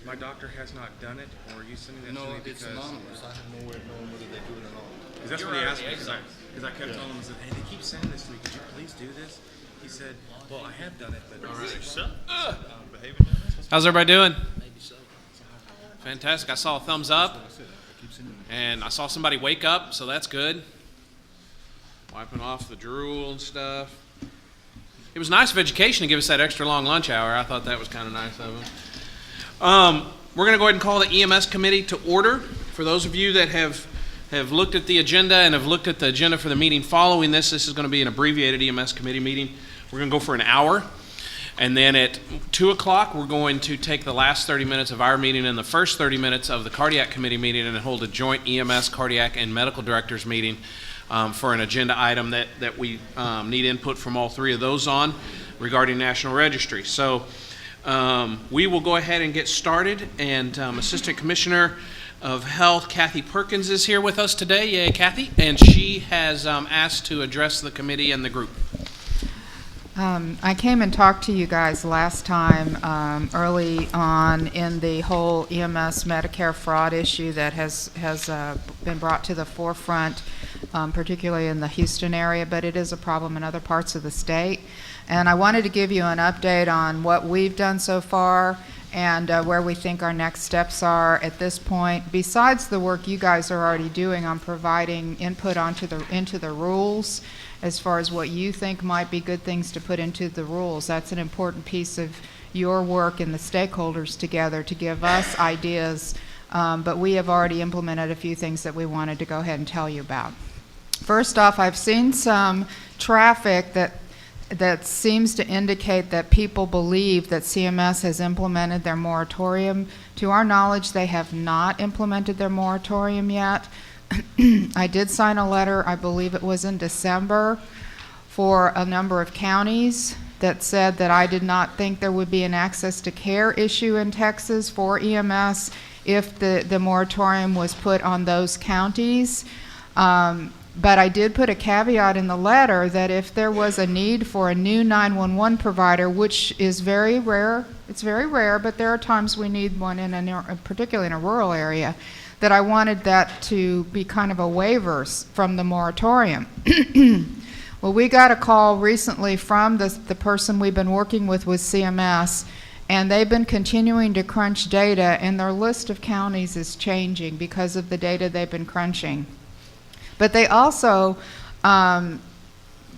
My doctor has not done it, or are you sending that to me? It's anonymous. I have no way of knowing whether they do it or not. Because that's what he asked me, because I kept telling him, I said, hey, they keep sending this to me, could you please do this? He said, well, I have done it, but... All right. How's everybody doing? Maybe so. Fantastic. I saw a thumbs up, and I saw somebody wake up, so that's good. Wiping off the drool and stuff. It was nice of education to give us that extra long lunch hour. I thought that was kind of nice of them. We're going to go ahead and call the EMS committee to order. For those of you that have looked at the agenda and have looked at the agenda for the meeting following this is going to be an abbreviated EMS committee meeting. We're going to go for an hour. And then at 2 o'clock, we're going to take the last 30 minutes of our meeting and the first 30 minutes of the cardiac committee meeting and hold a joint EMS, cardiac, and medical directors meeting for an agenda item that we need input from all three of those on regarding National Registry. So we will go ahead and get started. And Assistant Commissioner of Health, Kathy Perkins, is here with us today. Yay, Kathy. And she has asked to address the committee and the group. I came and talked to you guys last time early on in the whole EMS Medicare fraud issue that has been brought to the forefront, particularly in the Houston area, but it is a problem in other parts of the state. And I wanted to give you an update on what we've done so far and where we think our next steps are at this point, besides the work you guys are already doing on providing input into the rules as far as what you think might be good things to put into the rules. That's an important piece of your work and the stakeholders together to give us ideas, but we have already implemented a few things that we wanted to go ahead and tell you about. First off, I've seen some traffic that seems to indicate that people believe that CMS has implemented their moratorium. To our knowledge, they have not implemented their moratorium yet. I did sign a letter, I believe it was in December, for a number of counties that said that I did not think there would be an access to care issue in Texas for EMS if the moratorium was put on those counties. But I did put a caveat in the letter that if there was a need for a new 911 provider, which is very rare, it's very rare, but there are times we need one, particularly in a rural area, that I wanted that to be kind of a waiver from the moratorium. Well, we got a call recently from the person we've been working with CMS, and they've been continuing to crunch data, and their list of counties is changing because of the data they've been crunching. But they also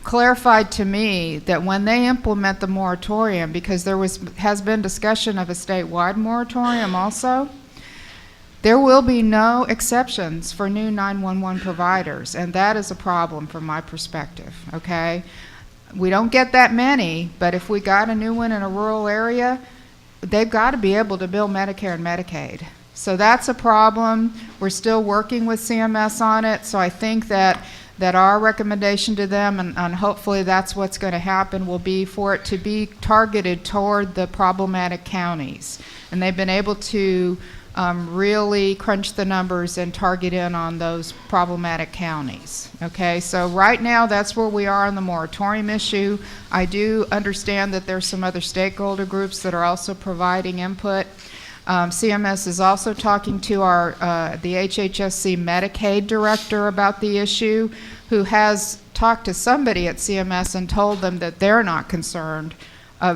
clarified to me that when they implement the moratorium, because there has been discussion of a statewide moratorium also, there will be no exceptions for new 911 providers, and that is a problem from my perspective, okay? We don't get that many, but if we got a new one in a rural area, they've got to be able to bill Medicare and Medicaid. So that's a problem. We're still working with CMS on it, so I think that our recommendation to them, and hopefully that's what's going to happen, will be for it to be targeted toward the problematic counties. And they've been able to really crunch the numbers and target in on those problematic counties. Okay, so right now that's where we are on the moratorium issue. I do understand that there's some other stakeholder groups that are also providing input. CMS is also talking to the HHSC Medicaid director about the issue, who has talked to somebody at CMS and told them that they're not concerned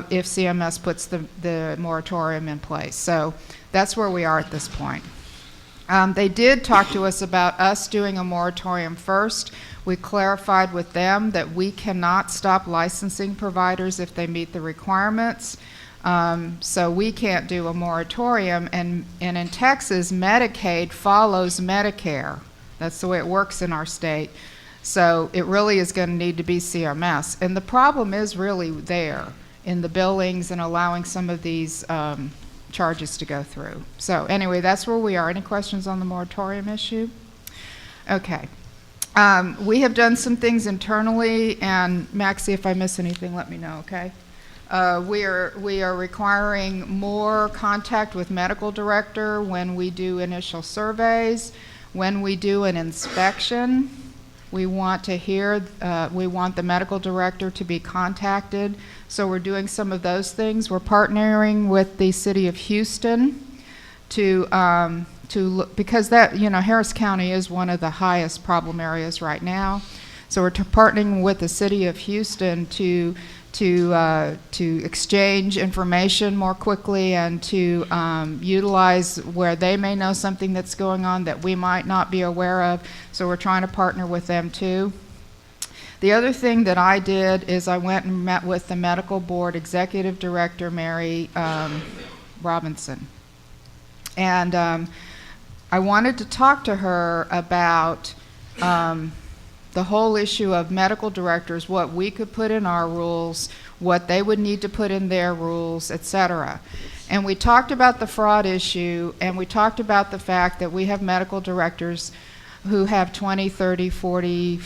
if CMS puts the moratorium in place. So that's where we are at this point. They did talk to us about us doing a moratorium first. We clarified with them that we cannot stop licensing providers if they meet the requirements. So we can't do a moratorium, and in Texas, Medicaid follows Medicare. That's the way it works in our state. So it really is going to need to be CMS. And the problem is really there in the billings and allowing some of these charges to go through. So anyway, that's where we are. Any questions on the moratorium issue? Okay. We have done some things internally, and Maxie, if I miss anything, let me know, okay? We are requiring more contact with medical director when we do initial surveys, when we do an inspection. We want the medical director to be contacted. So we're doing some of those things. We're partnering with the city of Houston because that, Harris County is one of the highest problem areas right now. So we're partnering with the city of Houston to exchange information more quickly and to utilize where they may know something that's going on that we might not be aware of. So we're trying to partner with them too. The other thing that I did is I went and met with the medical board executive director, Mary Robinson. And I wanted to talk to her about the whole issue of medical directors, what we could put in our rules, what they would need to put in their rules, etc. And we talked about the fraud issue, and we talked about the fact that we have medical directors who have 20, 30, 40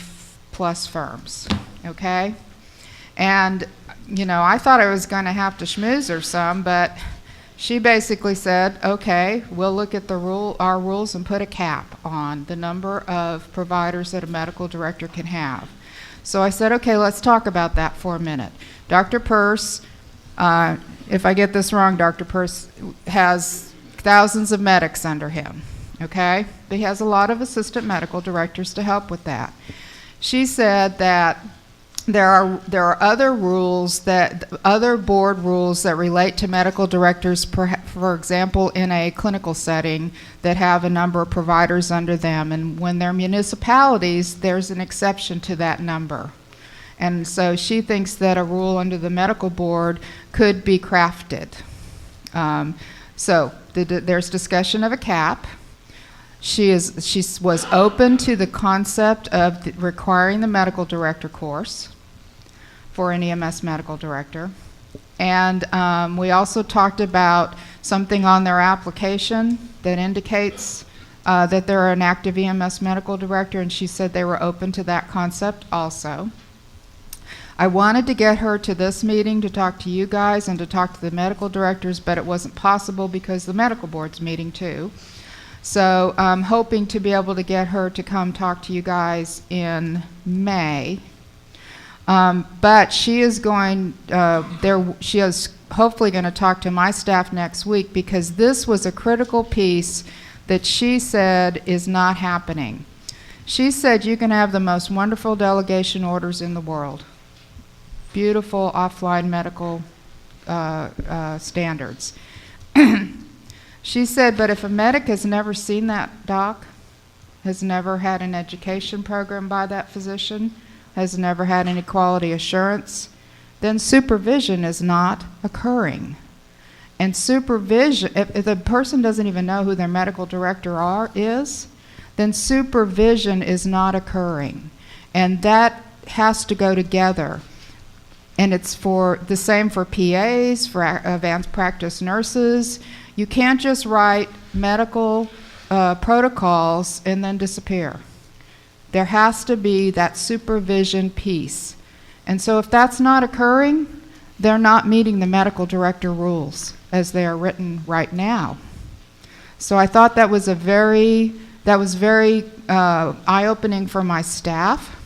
plus firms, okay? And, I thought I was going to have to schmooze her some, but she basically said, okay, we'll look at our rules and put a cap on the number of providers that a medical director can have. So I said, okay, let's talk about that for a minute. Dr. Peirce, if I get this wrong, Dr. Peirce has thousands of medics under him, okay? But he has a lot of assistant medical directors to help with that. She said that there are other rules, other board rules that relate to medical directors, for example, in a clinical setting that have a number of providers under them. And when they're municipalities, there's an exception to that number. And so she thinks that a rule under the medical board could be crafted. There's discussion of a cap. She was open to the concept of requiring the medical director course for an EMS medical director. And we also talked about something on their application that indicates that they're an active EMS medical director, and she said they were open to that concept also. I wanted to get her to this meeting to talk to you guys and to talk to the medical directors, but it wasn't possible because the medical board's meeting too. So I'm hoping to be able to get her to come talk to you guys in May. But she is she is hopefully going to talk to my staff next week, because this was a critical piece that she said is not happening. She said you can have the most wonderful delegation orders in the world. Beautiful offline medical standards. She said, but if a medic has never seen that doc, has never had an education program by that physician, has never had any quality assurance, then supervision is not occurring. And supervision, if the person doesn't even know who their medical director is, then supervision is not occurring. And that has to go together. And it's the same for PAs, for advanced practice nurses. You can't just write medical protocols and then disappear. There has to be that supervision piece. And so if that's not occurring, they're not meeting the medical director rules as they are written right now. So I thought that was very eye-opening for my staff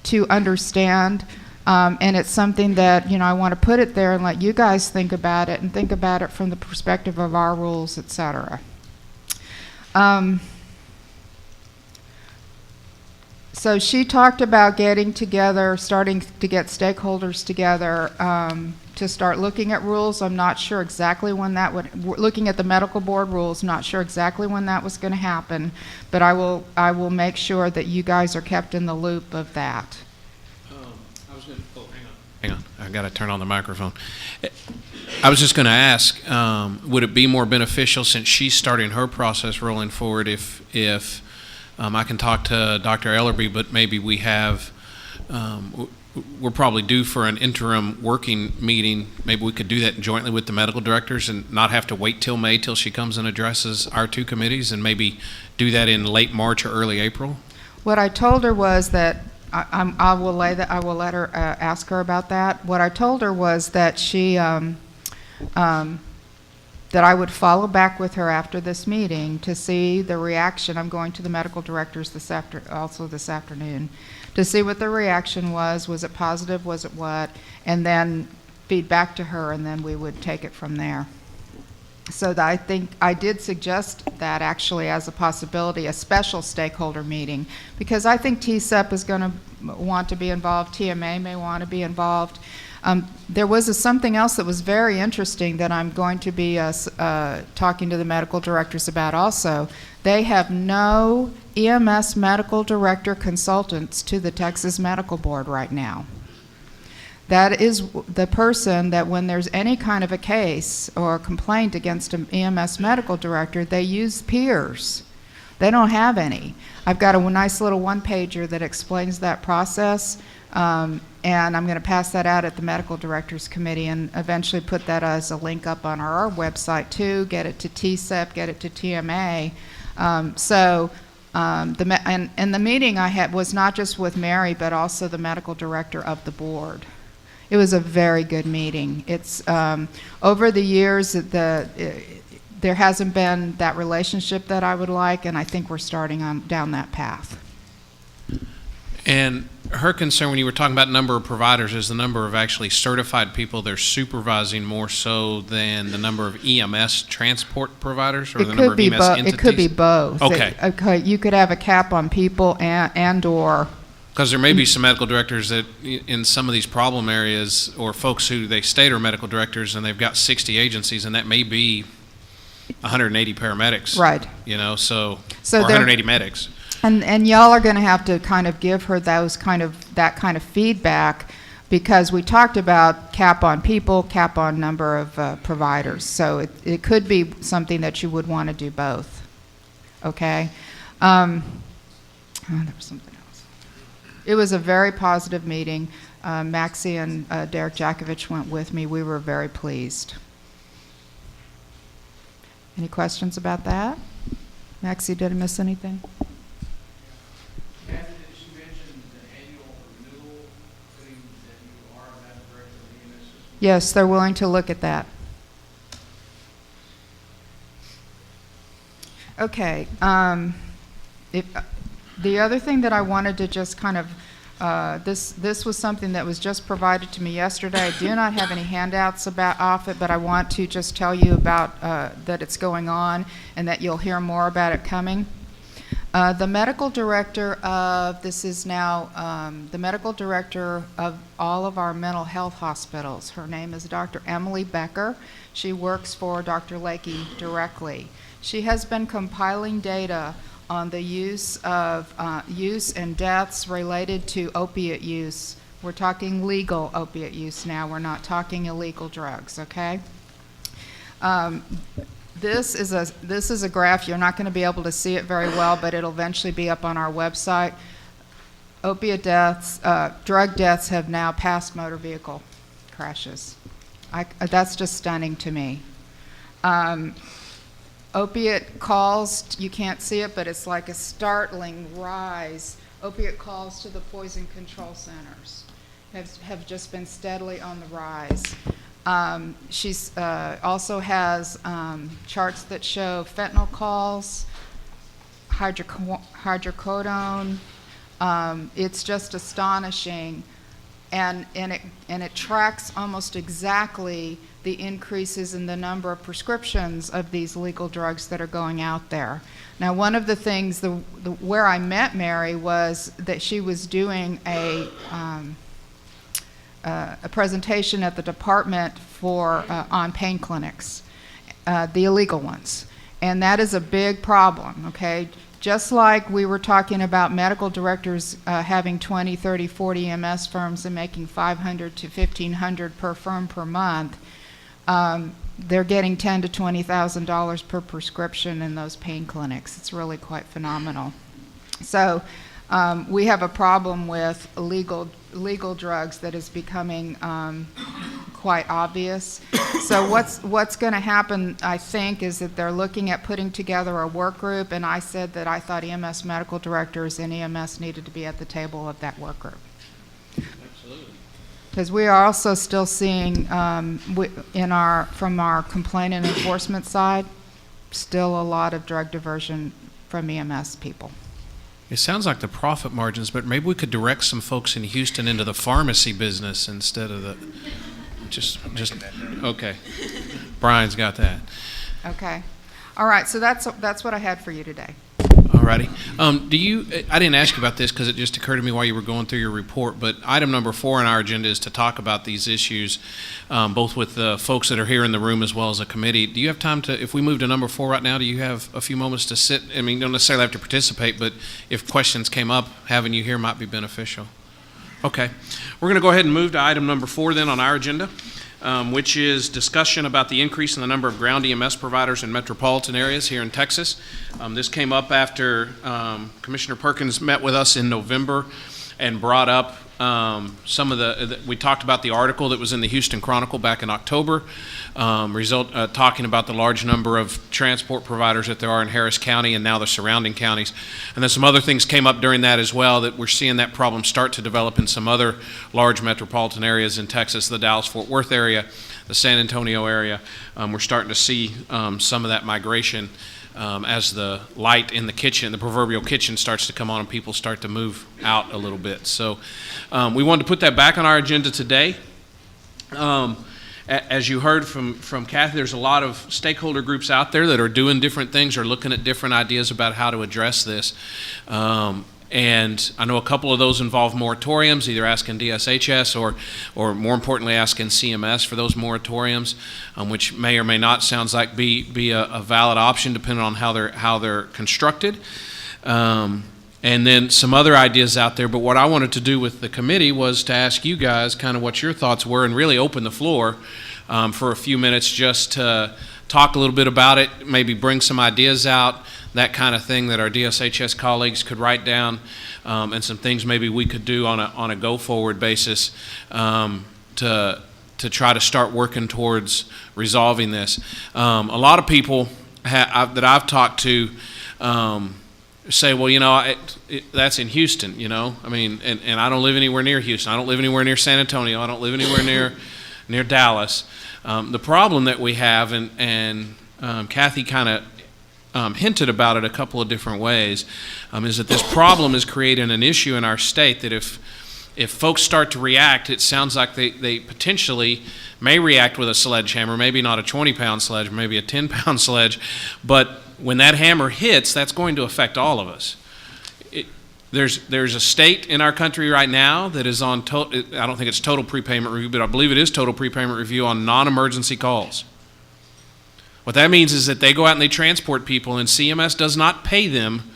to understand. And it's something that, I want to put it there and let you guys think about it, and think about it from the perspective of our rules, et cetera. So she talked about getting together, starting to get stakeholders together to start looking at rules. I'm not sure exactly when that looking at the medical board rules, not sure exactly when that was going to happen, but I will make sure that you guys are kept in the loop of that. Hang on, I got to turn on the microphone. I was just going to ask, would it be more beneficial, since she's starting her process rolling forward, if I can talk to Dr. Ellerby, but maybe we have, we're probably due for an interim working meeting. Maybe we could do that jointly with the medical directors and not have to wait till May till she comes and addresses our two committees, and maybe do that in late March or early April? What I told her was that I will let her ask her about that. What I told her was that that I would follow back with her after this meeting to see the reaction. I'm going to the medical directors this afternoon, to see what the reaction was. Was it positive? Was it what? And then feed back to her, and then we would take it from there. So that I think I did suggest that actually as a possibility, a special stakeholder meeting, because I think TSEP is going to want to be involved, TMA may want to be involved. There was something else that was very interesting that I'm going to be talking to the medical directors about also. They have no EMS medical director consultants to the Texas Medical Board right now. That is the person that when there's any kind of a case or a complaint against an EMS medical director, they use peers. They don't have any. I've got a nice little one-pager that explains that process, and I'm going to pass that out at the Medical Directors Committee and eventually put that as a link up on our website too, get it to TSEP, get it to TMA. And the meeting I had was not just with Mary, but also the medical director of the board. It was a very good meeting. It's over the years there hasn't been that relationship that I would like, and I think we're starting on down that path. And her concern when you were talking about number of providers is the number of actually certified people they're supervising more so than the number of EMS transport providers or the number of EMS entities? It could be both. Okay. You could have a cap on people and or. Because there may be some medical directors that in some of these problem areas or folks who they state are medical directors and they've got 60 agencies and that may be 180 paramedics. Right. You know, so So or there- 180 medics. And y'all are going to have to kind of give her that kind of feedback, because we talked about cap on people, cap on number of providers. So it could be something that you would want to do both. Okay. There was something else. It was a very positive meeting. Maxie and Derek Jakovich went with me. We were very pleased. Any questions about that? Maxie, did I miss anything? Kathy, did she mention the annual renewal, putting that you are a medical director of the EMS system? Yes, they're willing to look at that. Okay. The other thing that I wanted to just kind of, this was something that was just provided to me yesterday. I do not have any handouts off it, but I want to just tell you about that it's going on and that you'll hear more about it coming. The medical director of, this is now the medical director of all of our mental health hospitals. Her name is Dr. Emily Becker. She works for Dr. Lakey directly. She has been compiling data on the use and deaths related to opiate use. We're talking legal opiate use now. We're not talking illegal drugs, okay? This is a graph. You're not going to be able to see it very well, but it'll eventually be up on our website. Opiate deaths, drug deaths have now passed motor vehicle crashes. That's just stunning to me. Opiate calls, you can't see it, but it's like a startling rise. Opiate calls to the poison control centers have just been steadily on the rise. She's also has charts that show fentanyl calls, hydrocodone. It's just astonishing, and it tracks almost exactly the increases in the number of prescriptions of these legal drugs that are going out there. Now, one of the things where I met Mary was that she was doing a presentation at the department on pain clinics, the illegal ones, and that is a big problem. Okay, just like we were talking about medical directors having 20, 30, 40 EMS firms and making $500 to $1,500 per firm per month, they're getting $10,000 to $20,000 per prescription in those pain clinics. It's really quite phenomenal. So we have a problem with illegal drugs that is becoming quite obvious. So what's going to happen, I think, is that they're looking at putting together a work group, and I said that I thought EMS medical directors and EMS needed to be at the table of that work group. Absolutely. Because we are also still seeing from our complaint and enforcement side, still a lot of drug diversion from EMS people. It sounds like the profit margins, but maybe we could direct some folks in Houston into the pharmacy business instead of the just okay. Brian's got that. Okay. All right, so that's what I had for you today. Alrighty. I didn't ask you about this because it just occurred to me while you were going through your report, but item number 4 on our agenda is to talk about these issues, both with the folks that are here in the room as well as a committee. Do you have time to, if we move to number 4 right now, do you have a few moments to sit? I mean, you don't necessarily have to participate, but if questions came up, having you here might be beneficial. Okay. We're going to go ahead and move to item number 4 then on our agenda, which is discussion about the increase in the number of ground EMS providers in metropolitan areas here in Texas. This came up after Commissioner Perkins met with us in November and brought up some of we talked about the article that was in the Houston Chronicle back in October, talking about the large number of transport providers that there are in Harris County and now the surrounding counties. And then some other things came up during that as well, that we're seeing that problem start to develop in some other large metropolitan areas in Texas, the Dallas-Fort Worth area, the San Antonio area. We're starting to see some of that migration as the light in the kitchen, the proverbial kitchen, starts to come on and people start to move out a little bit. So we wanted to put that back on our agenda today. As you heard from Kathy, there's a lot of stakeholder groups out there that are doing different things or looking at different ideas about how to address this. And I know a couple of those involve moratoriums, either asking DSHS or more importantly asking CMS for those moratoriums, which may or may not, sounds like be a valid option depending on how they're constructed. And then some other ideas out there. But what I wanted to do with the committee was to ask you guys kind of what your thoughts were and really open the floor for a few minutes just to talk a little bit about it, maybe bring some ideas out, that kind of thing that our DSHS colleagues could write down, and some things maybe we could do on a go-forward basis to try to start working towards resolving this. A lot of people that I've talked to say, well, you know, that's in Houston, you know. I mean, and I don't live anywhere near Houston. I don't live anywhere near San Antonio. I don't live anywhere near Dallas. The problem that we have, and Kathy kind of hinted about it a couple of different ways, is that this problem is creating an issue in our state that if folks start to react, it sounds like they potentially may react with a sledgehammer, maybe not a 20-pound sledge, maybe a 10-pound sledge, but when that hammer hits, that's going to affect all of us. There's a state in our country right now that is on, I don't think it's total prepayment review, but I believe it is total prepayment review on non-emergency calls. What that means is that they go out and they transport people, and CMS does not pay them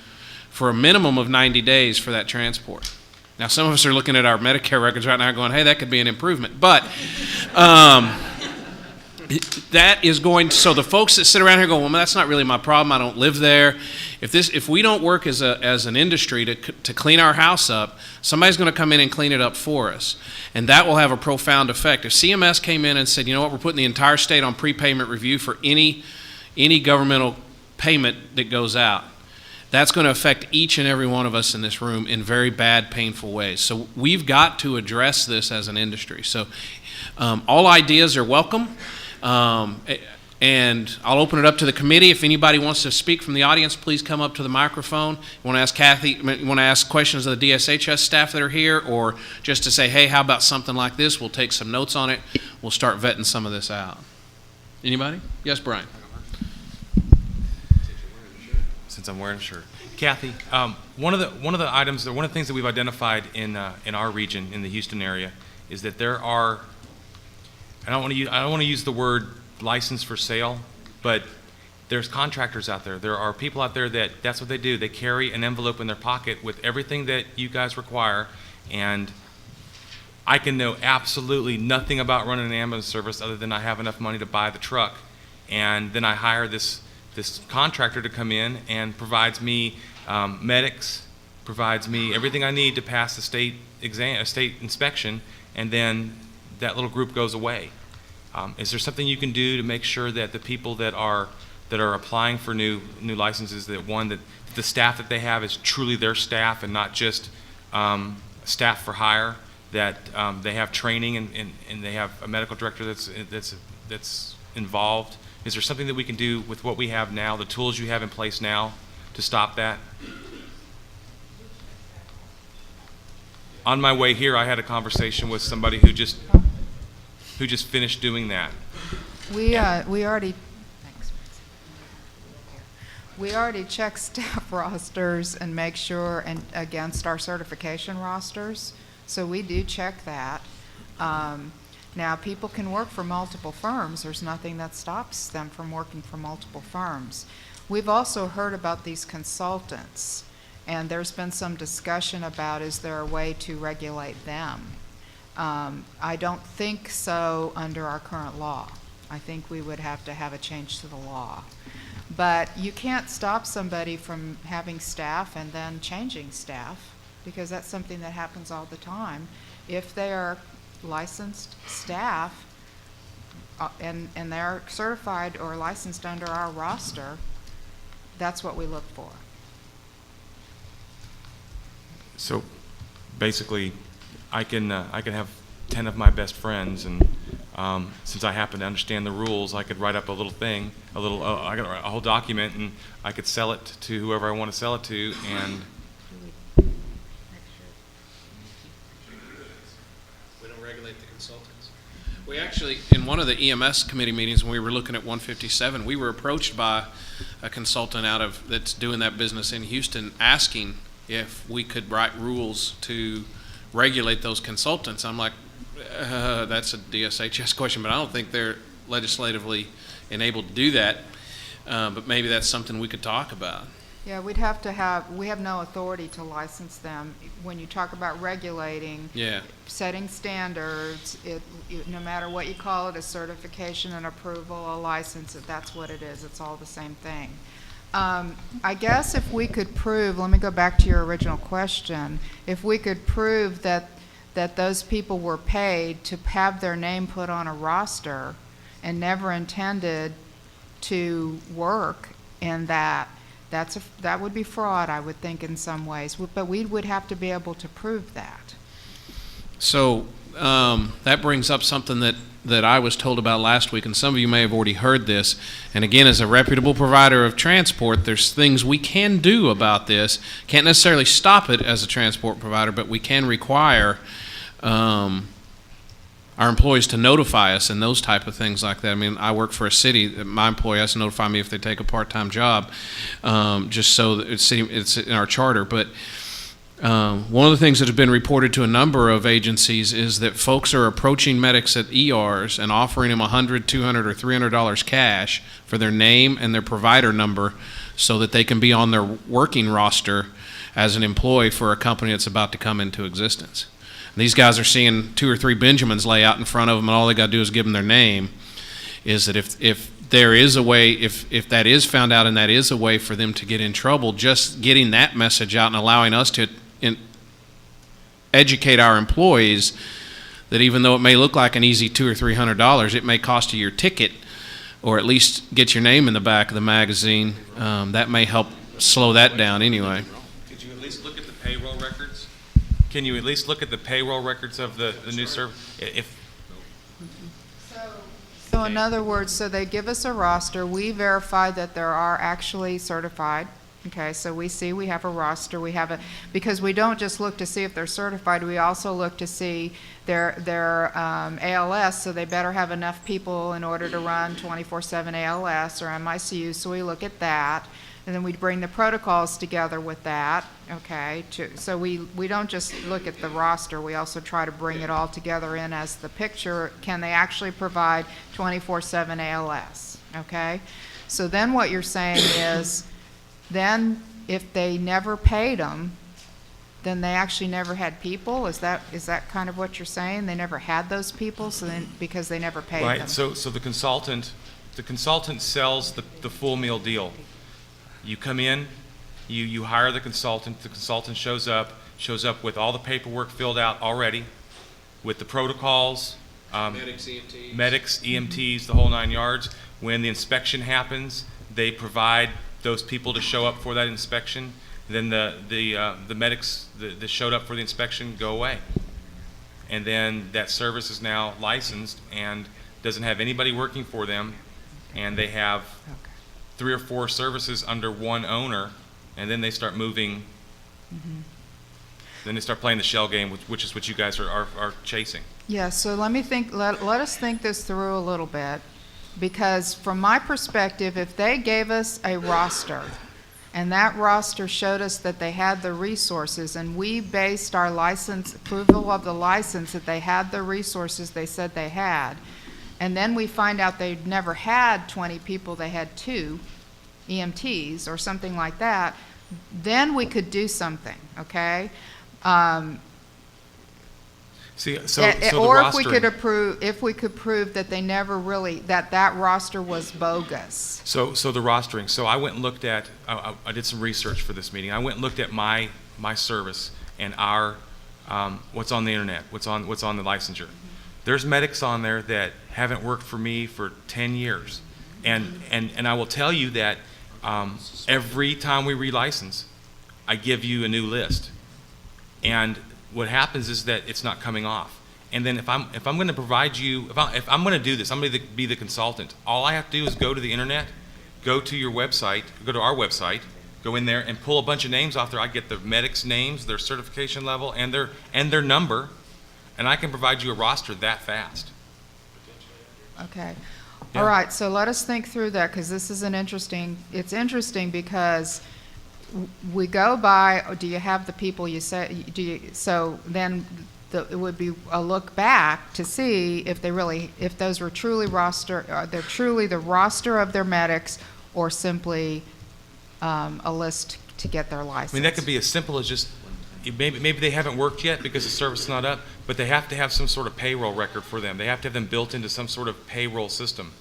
for a minimum of 90 days for that transport. Now, some of us are looking at our Medicare records right now going, hey, that could be an improvement. But that is going, so the folks that sit around here go, well, that's not really my problem. I don't live there. If we don't work as an industry to clean our house up, somebody's going to come in and clean it up for us. And that will have a profound effect. If CMS came in and said, you know what, we're putting the entire state on prepayment review for any governmental payment that goes out, that's going to affect each and every one of us in this room in very bad, painful ways. So we've got to address this as an industry. So all ideas are welcome. And I'll open it up to the committee. If anybody wants to speak from the audience, please come up to the microphone. You want to ask Kathy, you want to ask questions of the DSHS staff that are here, or just to say, hey, how about something like this? We'll take some notes on it. We'll start vetting some of this out. Anybody? Yes, Brian. Since I'm wearing a shirt. Kathy, one of the items, or one of the things that we've identified in our region, in the Houston area, is that there are, I don't want to use the word license for sale, but there's contractors out there. There are people out there that's what they do. They carry an envelope in their pocket with everything that you guys require, and I can know absolutely nothing about running an ambulance service other than I have enough money to buy the truck, and then I hire this contractor to come in and provides me medics, provides me everything I need to pass the state inspection, and then that little group goes away. Is there something you can do to make sure that the people that are applying for new licenses, that the staff that they have is truly their staff and not just staff for hire, that they have training and they have a medical director that's involved? Is there something that we can do with what we have now, the tools you have in place now, to stop that? On my way here, I had a conversation with somebody who just finished doing that. We already. Thanks. We already check staff rosters and make sure, and against our certification rosters, so we do check that. Now, people can work for multiple firms. There's nothing that stops them from working for multiple firms. We've also heard about these consultants, and there's been some discussion about, is there a way to regulate them? I don't think so under our current law. I think we would have to have a change to the law. But you can't stop somebody from having staff and then changing staff, because that's something that happens all the time. If they are licensed staff and they're certified or licensed under our roster, that's what we look for. So basically, I can have 10 of my best friends, and since I happen to understand the rules, I could write up a little thing, I could write a whole document, and I could sell it to whoever I want to sell it to, and We don't regulate the consultants. We actually, in one of the EMS committee meetings, when we were looking at 157, we were approached by a consultant that's doing that business in Houston, asking if we could write rules to regulate those consultants. I'm like, that's a DSHS question, but I don't think they're legislatively enabled to do that. But maybe that's something we could talk about. Yeah, we have no authority to license them. When you talk about regulating, Yeah. setting standards, no matter what you call it, a certification, an approval, a license, that's what it is. It's all the same thing. I guess if we could prove, let me go back to your original question, if we could prove that those people were paid to have their name put on a roster and never intended to work in that, that would be fraud, I would think, in some ways. But we would have to be able to prove that. So that brings up something that I was told about last week, and some of you may have already heard this. And again, as a reputable provider of transport, there's things we can do about this. Can't necessarily stop it as a transport provider, but we can require our employees to notify us and those type of things like that. I mean, I work for a city. My employee has to notify me if they take a part-time job, just so that it's in our charter. But one of the things that has been reported to a number of agencies is that folks are approaching medics at ERs and offering them $100, $200, or $300 cash for their name and their provider number so that they can be on their working roster as an employee for a company that's about to come into existence. And these guys are seeing 2 or 3 Benjamins lay out in front of them, and all they got to do is give them their name. Is that if there is a way, if that is found out and that is a way for them to get in trouble, just getting that message out and allowing us to educate our employees that even though it may look like an easy $200 or $300, it may cost you your ticket, or at least get your name in the back of the magazine. That may help slow that down anyway. could you at least look at the payroll records? Can you at least look at the payroll records of the new service? So in other words, so they give us a roster, we verify that there are actually certified. Okay, so we see we have a roster, because we don't just look to see if they're certified, we also look to see their ALS, so they better have enough people in order to run 24/7 ALS or MICU, so we look at that, and then we bring the protocols together with that, okay? So we don't just look at the roster, we also try to bring it all together in as the picture, can they actually provide 24/7 ALS, okay? So then what you're saying is, then if they never paid them, then they actually never had people? Is that kind of what you're saying? They never had those people, so then because they never paid them? Right. So the consultant sells the full meal deal. You come in, you hire the consultant shows up with all the paperwork filled out already, with the protocols, medics, EMTs, the whole 9 yards. When the inspection happens, they provide those people to show up for that inspection. Then the medics that showed up for the inspection go away, and then that service is now licensed and doesn't have anybody working for them, and they have 3 or 4 services under one owner, and then they start moving. Then they start playing the shell game, which is what you guys are chasing. Yeah, so let us think this through a little bit, because from my perspective, if they gave us a roster And that roster showed us that they had the resources, and we based our license, approval of the license, that they had the resources they said they had. And then we find out they'd never had 20 people, they had 2 EMTs or something like that. Then we could do something, okay? See, so the Or if we could rostering. if we could prove that they never really, that roster was bogus. So the rostering. So I went and looked at. I did some research for this meeting. I went and looked at my service and our what's on the internet, what's on the licensure. There's medics on there that haven't worked for me for 10 years, and I will tell you that every time we relicense, I give you a new list, and what happens is that it's not coming off. And then if I'm going to provide you, if I'm going to do this, I'm going to be the consultant. All I have to do is go to the internet, go to your website, go to our website, go in there and pull a bunch of names off there. I get the medics' names, their certification level, and their number, and I can provide you a roster that fast. Okay. Yeah. All right, so let us think through that, because this is it's interesting because we go by, do you have the people you say, so then it would be a look back to see if those were truly they're truly the roster of their medics, or simply a list to get their license. I mean, that could be as simple as just, maybe they haven't worked yet because the service is not up, but they have to have some sort of payroll record for them. They have to have them built into some sort of payroll system.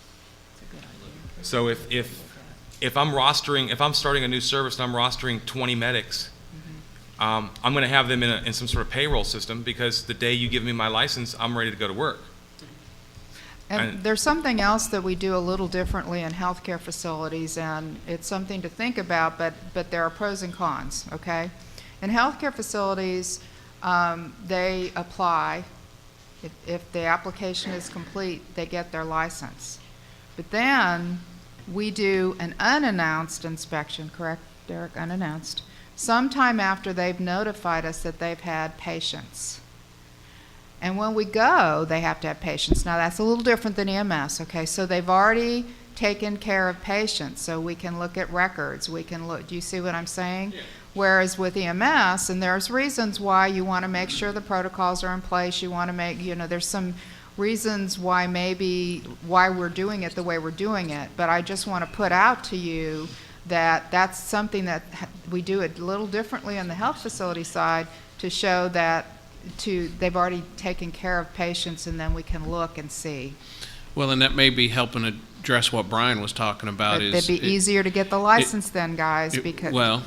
So if I'm starting a new service and I'm rostering 20 medics, I'm going to have them in some sort of payroll system, because the day you give me my license, I'm ready to go to work. And there's something else that we do a little differently in healthcare facilities, and it's something to think about, but there are pros and cons, okay? In healthcare facilities, they apply. If the application is complete, they get their license. But then we do an unannounced inspection, correct, Derek? Unannounced. Sometime after they've notified us that they've had patients. And when we go, they have to have patients. Now, that's a little different than EMS, okay? So they've already taken care of patients, so we can look at records. We can look, do you see what I'm saying? Yeah. Whereas with EMS, and there's reasons why you want to make sure the protocols are in place, you want to make, there's some reasons why we're doing it the way we're doing it, but I just want to put out to you that that's something that we do a little differently on the health facility side, to show that they've already taken care of patients, and then we can look and see. Well, and that may be helping address what Brian was talking about. It'd be easier to get the license then, guys, because...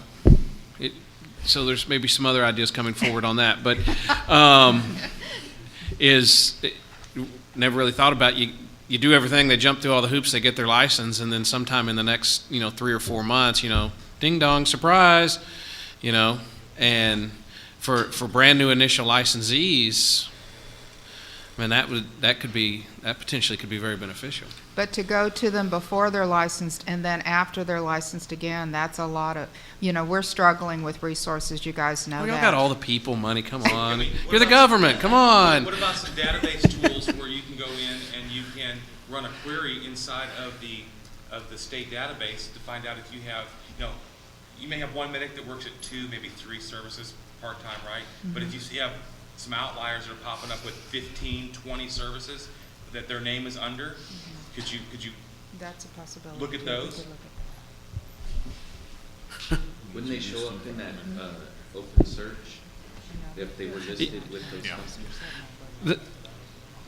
So there's maybe some other ideas coming forward on that, but never really thought about, you do everything, they jump through all the hoops, they get their license, and then sometime in the next 3 or 4 months, ding dong, surprise, and for brand new initial licensees, I mean, that potentially could be very beneficial. But to go to them before they're licensed and then after they're licensed again, that's a lot of, we're struggling with resources, you guys know Well, that. y'all got all the people, money, come on. You're the government, come on. What about some database tools where you can go in and you can run a query inside of the state database to find out if you have, you may have one medic that works at 2, maybe 3 services part-time, right? Mm-hmm. But if you have some outliers that are popping up with 15, 20 services that their name is under, could you That's a possibility. look at those? Look at Wouldn't they show up in that open search if they were listed with those customers?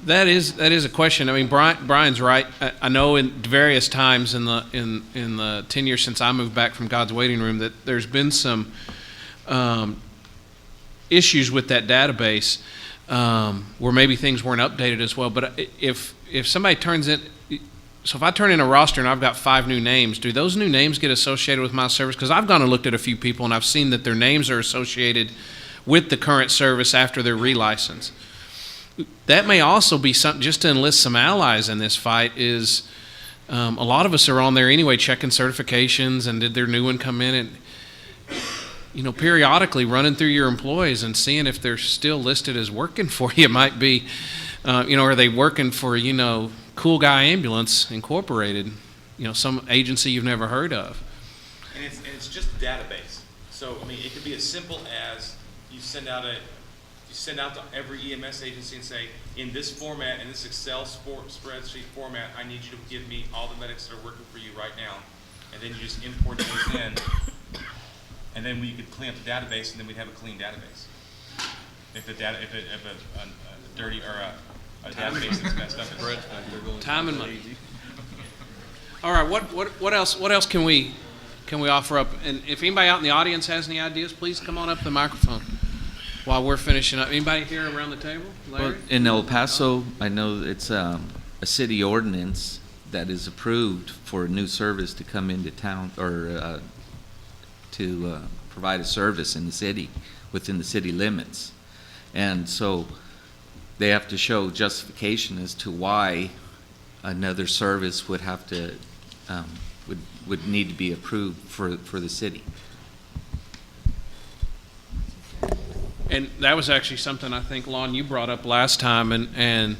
That is a question. I mean, Brian's right. I know in various times in the 10 years since I moved back from God's Waiting Room that there's been some issues with that database where maybe things weren't updated as well. But if somebody turns it, so if I turn in a roster and I've got 5 new names, do those new names get associated with my service? Because I've gone and looked at a few people and I've seen that their names are associated with the current service after their relicense. That may also be something, just to enlist some allies in this fight, is a lot of us are on there anyway checking certifications and did their new one come in, and periodically running through your employees and seeing if they're still listed as working for you. It might be, are they working for, Cool Guy Ambulance Incorporated, some agency you've never heard of. and it's just a database. So I mean, it could be as simple as you send out to every EMS agency and say, in this format, in this Excel spreadsheet format, I need you to give me all the medics that are working for you right now, and then you just import those in, and then we could clean up the database, and then we'd have a clean database. If a dirty or a database that's messed up is Time and money. All right, what else can we offer up? And if anybody out in the audience has any ideas, please come on up to the microphone while we're finishing up. Anybody here around the table? Larry? Well, in El Paso, I know it's a city ordinance that is approved for a new service to come into town or to provide a service in the city, within the city limits. And so they have to show justification as to why another service would have to, would need to be approved for the city. And that was actually something I think, Lon, you brought up last time, and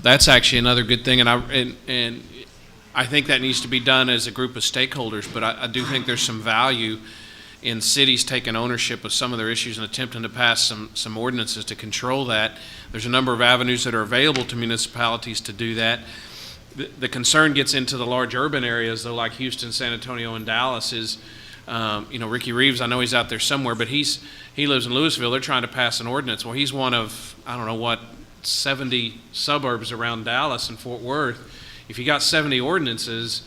that's actually another good thing. And I think that needs to be done as a group of stakeholders. But I do think there's some value in cities taking ownership of some of their issues and attempting to pass some ordinances to control that. There's a number of avenues that are available to municipalities to do that. The concern gets into the large urban areas, though, like Houston, San Antonio, and Dallas. Is Ricky Reeves, I know he's out there somewhere, but he lives in Louisville. They're trying to pass an ordinance. Well, he's one of, I don't know what, 70 suburbs around Dallas and Fort Worth. If you got 70 ordinances,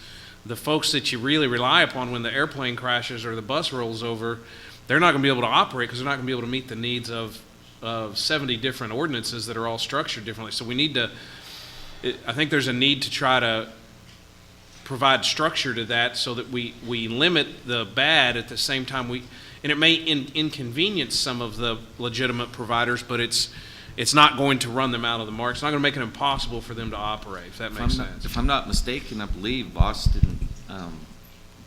the folks that you really rely upon when the airplane crashes or the bus rolls over, they're not going to be able to operate because they're not going to be able to meet the needs of 70 different ordinances that are all structured differently. So we need to, I think there's a need to try to provide structure to that so that we limit the bad at the same time and it may inconvenience some of the legitimate providers, but it's not going to run them out of the mark. It's not going to make it impossible for them to operate, if that makes sense. If I'm not mistaken, I believe Boston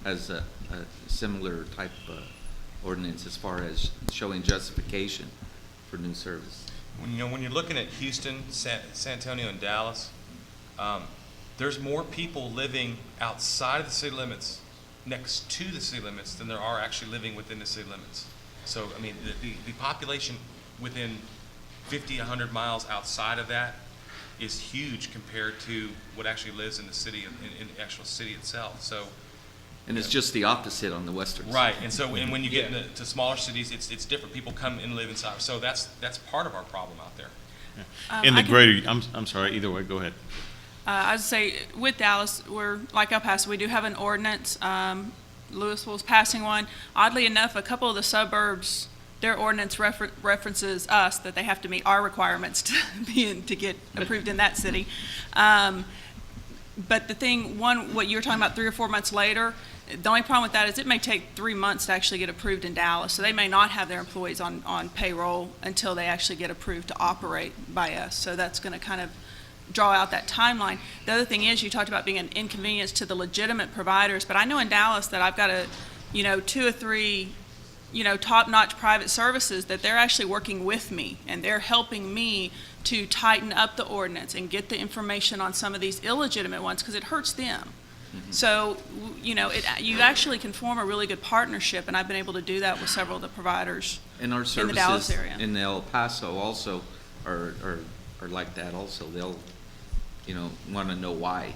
has a similar type of ordinance as far as showing justification for new service. When you're looking at Houston, San Antonio, and Dallas, there's more people living outside of the city limits, next to the city limits, than there are actually living within the city limits. So, I mean, the population within 50, 100 miles outside of that is huge compared to what actually lives in the city, in the actual city itself. So, and it's just the opposite on the western side. right. And so, and when you get into smaller cities, it's different. People come and live inside. So that's part of our problem out there. In the greater, I'm sorry, either way, go ahead. I'd say with Dallas, we're like El Paso, we do have an ordinance. Louisville's passing one. Oddly enough, a couple of the suburbs, their ordinance references us, that they have to meet our requirements to get approved in that city. But the thing, what you were talking about 3 or 4 months later, the only problem with that is it may take 3 months to actually get approved in Dallas. So they may not have their employees on payroll until they actually get approved to operate by us. So that's going to kind of draw out that timeline. The other thing is, you talked about being an inconvenience to the legitimate providers, but I know in Dallas that I've got 2 or 3 top-notch private services that they're actually working with me, and they're helping me to tighten up the ordinance and get the information on some of these illegitimate ones, because it hurts them. Mm-hmm. So, you actually can form a really good partnership, and I've been able to do that with several of the providers and our in the Dallas area. In El Paso also are like that also. They'll, want to know why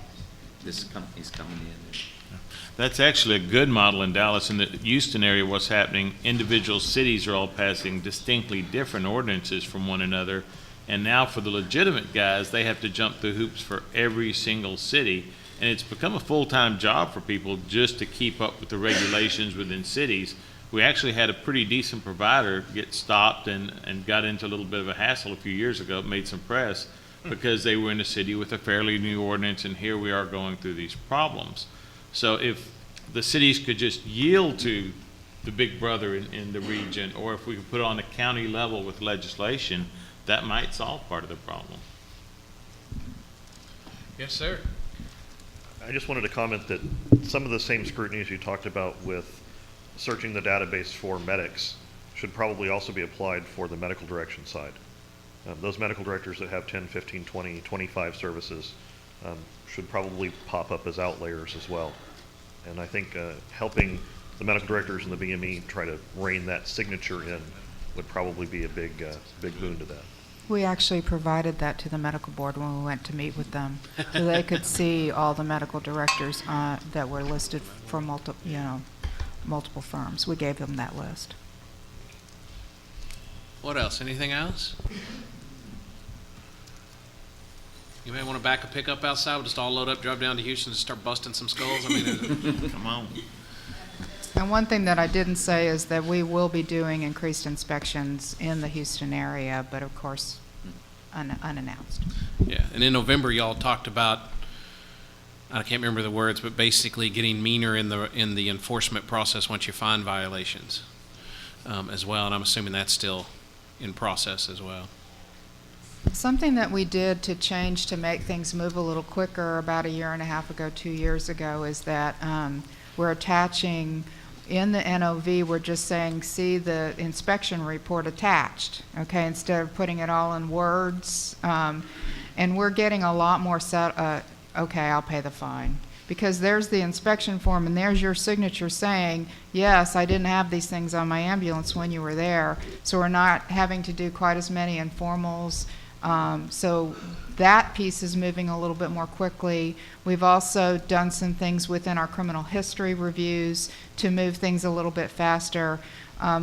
this company's coming in. That's actually a good model in Dallas. In the Houston area, what's happening, individual cities are all passing distinctly different ordinances from one another. And now for the legitimate guys, they have to jump through hoops for every single city. And it's become a full-time job for people just to keep up with the regulations within cities. We actually had a pretty decent provider get stopped and got into a little bit of a hassle a few years ago, made some press, because they were in a city with a fairly new ordinance, and here we are going through these problems. So if the cities could just yield to the big brother in the region, or if we could put it on a county level with legislation, that might solve part of the problem. Yes, sir. I just wanted to comment that some of the same scrutinies you talked about with searching the database for medics should probably also be applied for the medical direction side. Those medical directors that have 10, 15, 20, 25 services should probably pop up as outliers as well. And I think helping the medical directors and the BME try to rein that signature in would probably be a big boon to that. We actually provided that to the medical board when we went to meet with them, so they could see all the medical directors that were listed for multiple firms. We gave them that list. What else? Anything else? You may want to back a pickup outside. We'll just all load up, drive down to Houston, and start busting some skulls. I mean, Come on. And one thing that I didn't say is that we will be doing increased inspections in the Houston area, but of course, unannounced. yeah. And in November, y'all talked about, I can't remember the words, but basically getting meaner in the enforcement process once you find violations as well. And I'm assuming that's still in process as well. Something that we did to change to make things move a little quicker about a year and a half ago, 2 years ago, is that we're attaching in the NOV, we're just saying, see the inspection report attached, okay, instead of putting it all in words. And we're getting a lot more okay, I'll pay the fine. Because there's the inspection form and there's your signature saying, yes, I didn't have these things on my ambulance when you were there. So we're not having to do quite as many informals. So that piece is moving a little bit more quickly. We've also done some things within our criminal history reviews to move things a little bit faster.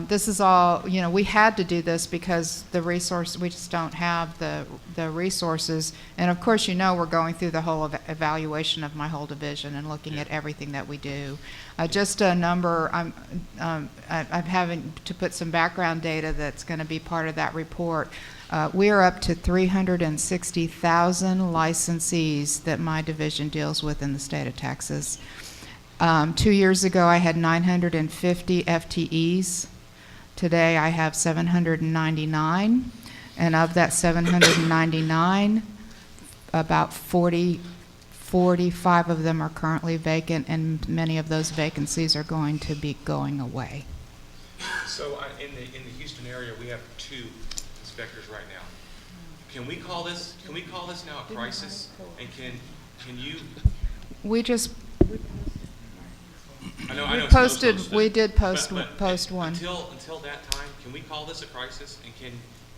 This is all, we had to do this because we just don't have the resources. And of course, we're going through the whole evaluation of my whole division and looking at everything that we do. Just a number, I'm having to put some background data that's going to be part of that report. We are up to 360,000 licensees that my division deals with in the state of Texas. 2 years ago, I had 950 FTEs. Today, I have 799. And of that 799, about 45 of them are currently vacant, and many of those vacancies are going to be going away. So in the Houston area, we have 2 inspectors right now. Can we call this now a crisis? And can you? We just I know it's posted. posted, We did post but post one. Until that time, can we call this a crisis? And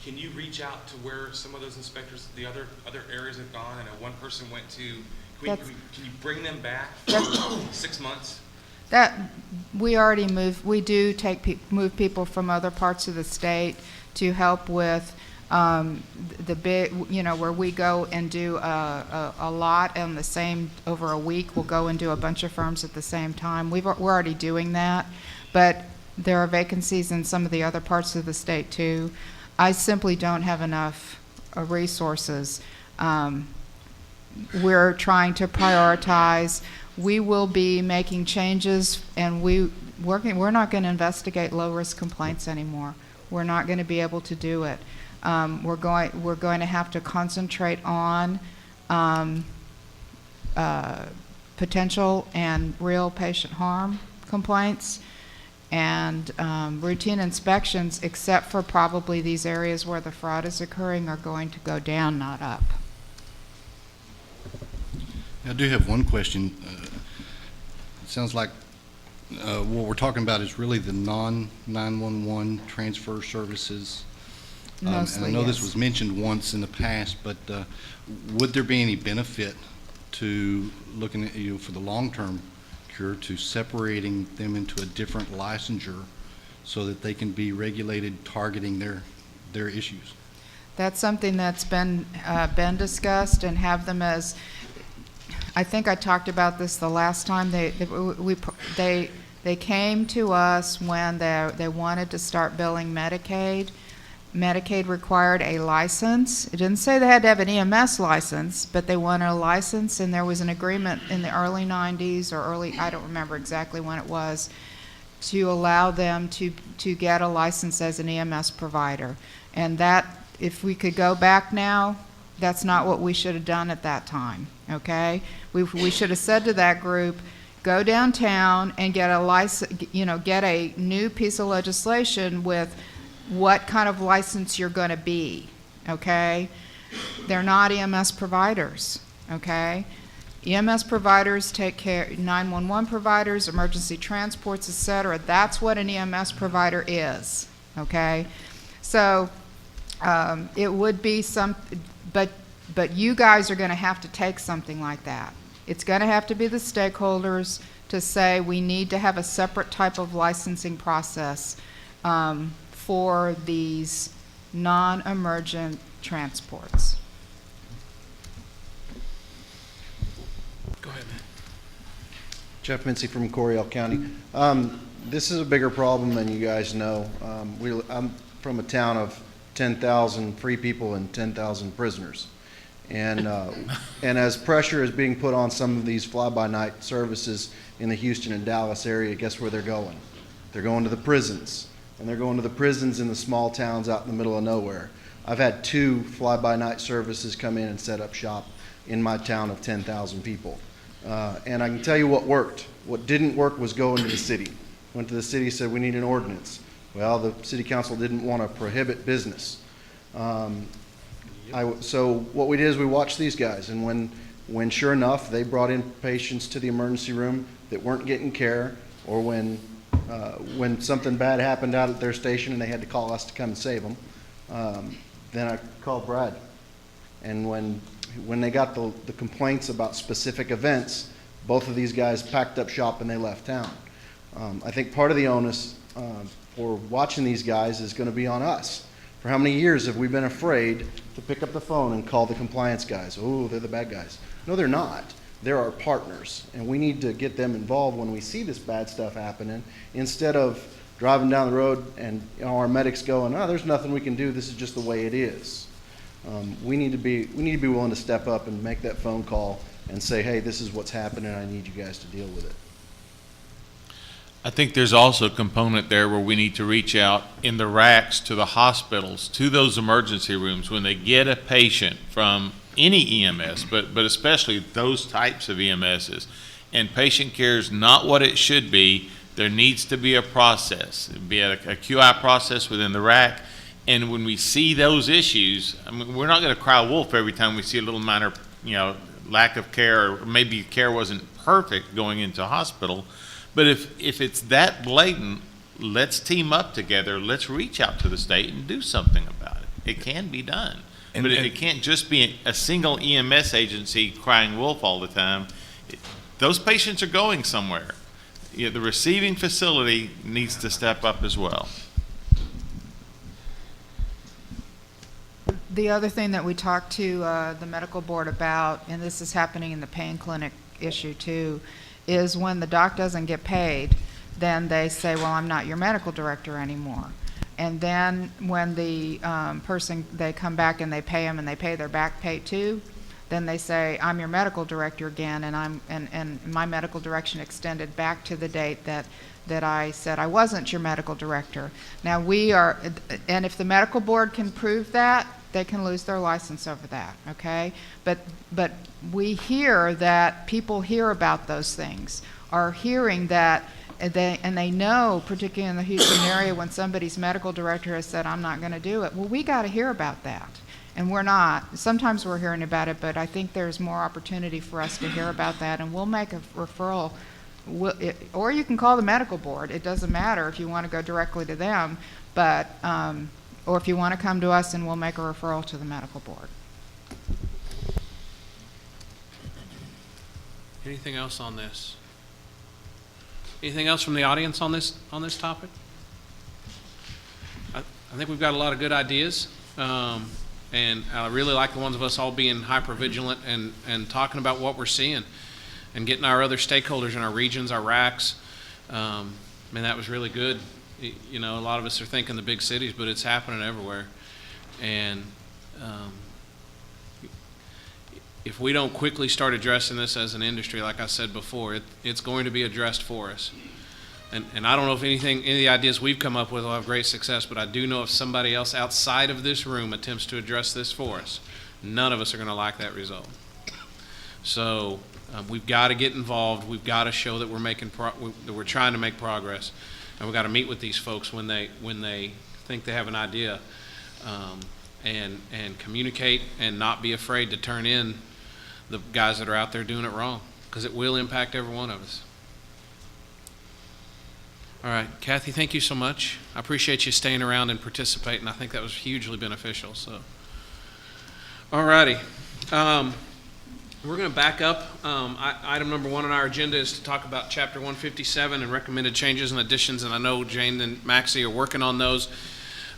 can you reach out to where some of those inspectors, the other areas have gone? I know one person went to. Can you bring them back for 6 months? That we already moved. We do move people from other parts of the state to help with the big, where we go and do a lot on the same, over a week, we'll go and do a bunch of firms at the same time. We're already doing that, but there are vacancies in some of the other parts of the state too. I simply don't have enough resources. We're trying to prioritize. We will be making changes, and we're not going to investigate low-risk complaints anymore. We're not going to be able to do it. We're going to have to concentrate on potential and real patient harm complaints, and routine inspections, except for probably these areas where the fraud is occurring, are going to go down, not up. I do have one question. It sounds like what we're talking about is really the non-911 transfer services. Mostly, and I know this yes. was mentioned once in the past, but would there be any benefit to looking at for the long-term cure to separating them into a different licensure so that they can be regulated targeting their issues? That's something that's been discussed, and have them as, I think I talked about this the last time. They came to us when they wanted to start billing Medicaid. Medicaid required a license. It didn't say they had to have an EMS license, but they wanted a license, and there was an agreement in the early 90s or I don't remember exactly when it was, to allow them to get a license as an EMS provider. And that, if we could go back now, that's not what we should have done at that time, okay? We should have said to that group, go downtown and get a license, get a new piece of legislation with what kind of license you're going to be, okay? They're not EMS providers, okay? EMS providers take care, 911 providers, emergency transports, et cetera. That's what an EMS provider is, okay? So it would be but you guys are going to have to take something like that. It's going to have to be the stakeholders to say we need to have a separate type of licensing process for these non-emergent transports. Go ahead, man. Jeff Mincy from Coryell County. This is a bigger problem than you guys know. I'm from a town of 10,000 free people and 10,000 prisoners. And as pressure is being put on some of these fly-by-night services in the Houston and Dallas area, guess where they're going? They're going to the prisons. And they're going to the prisons in the small towns out in the middle of nowhere. I've had 2 fly-by-night services come in and set up shop in my town of 10,000 people. And I can tell you what worked. What didn't work was going to the city. Went to the city, said we need an ordinance. Well, the city council didn't want to prohibit business. So what we did is we watched these guys, and when sure enough they brought in patients to the emergency room that weren't getting care, or when something bad happened out at their station and they had to call us to come and save them, then I called Brad. And when they got the complaints about specific events, both of these guys packed up shop and they left town. I think part of the onus for watching these guys is going to be on us. For how many years have we been afraid to pick up the phone and call the compliance guys? Oh, they're the bad guys. No, they're not. They're our partners, and we need to get them involved when we see this bad stuff happening, instead of driving down the road and our medics going, oh, there's nothing we can do. This is just the way it is. We need to be willing to step up and make that phone call and say, hey, this is what's happening. I need you guys to deal with it. I think there's also a component there where we need to reach out in the racks to the hospitals, to those emergency rooms, when they get a patient from any EMS, but especially those types of EMSs, and patient care is not what it should be. There needs to be a process, be a QI process within the rack. And when we see those issues, I mean, we're not going to cry wolf every time we see a little minor, lack of care, or maybe care wasn't perfect going into hospital. But if it's that blatant, let's team up together. Let's reach out to the state and do something about it. It can be done. But it can't just be a single EMS agency crying wolf all the time. Those patients are going somewhere. The receiving facility needs to step up as well. The other thing that we talked to the medical board about, and this is happening in the pain clinic issue too, is when the doc doesn't get paid, then they say, well, I'm not your medical director anymore. And then when the person, they come back and they pay them and they pay their back pay too, then they say, I'm your medical director again, and my medical direction extended back to the date that I said I wasn't your medical director. Now and if the medical board can prove that, they can lose their license over that, okay? But we hear that people hear about those things, are hearing that, and they know, particularly in the Houston area, when somebody's medical director has said, I'm not going to do it. Well, we got to hear about that, and we're not. Sometimes we're hearing about it, but I think there's more opportunity for us to hear about that, and we'll make a referral. Or you can call the medical board. It doesn't matter if you want to go directly to them, but or if you want to come to us, and we'll make a referral to the medical board. Anything else on this? Anything else from the audience on this topic? I think we've got a lot of good ideas, and I really like the ones of us all being hyper-vigilant and talking about what we're seeing and getting our other stakeholders in our regions, our racks. That was really good. A lot of us are thinking the big cities, but it's happening everywhere. And if we don't quickly start addressing this as an industry, like I said before, it's going to be addressed for us. And I don't know if any of the ideas we've come up with will have great success, but I do know if somebody else outside of this room attempts to address this for us, none of us are going to like that result. So we've got to get involved. We've got to show that we're trying to make progress, and we've got to meet with these folks when they think they have an idea, and communicate and not be afraid to turn in the guys that are out there doing it wrong, because it will impact every one of us. All right, Kathy, thank you so much. I appreciate you staying around and participating. I think that was hugely beneficial. So, all righty. We're going to back up. Item number 1 on our agenda is to talk about Chapter 157 and recommended changes and additions, and I know Jane and Maxie are working on those.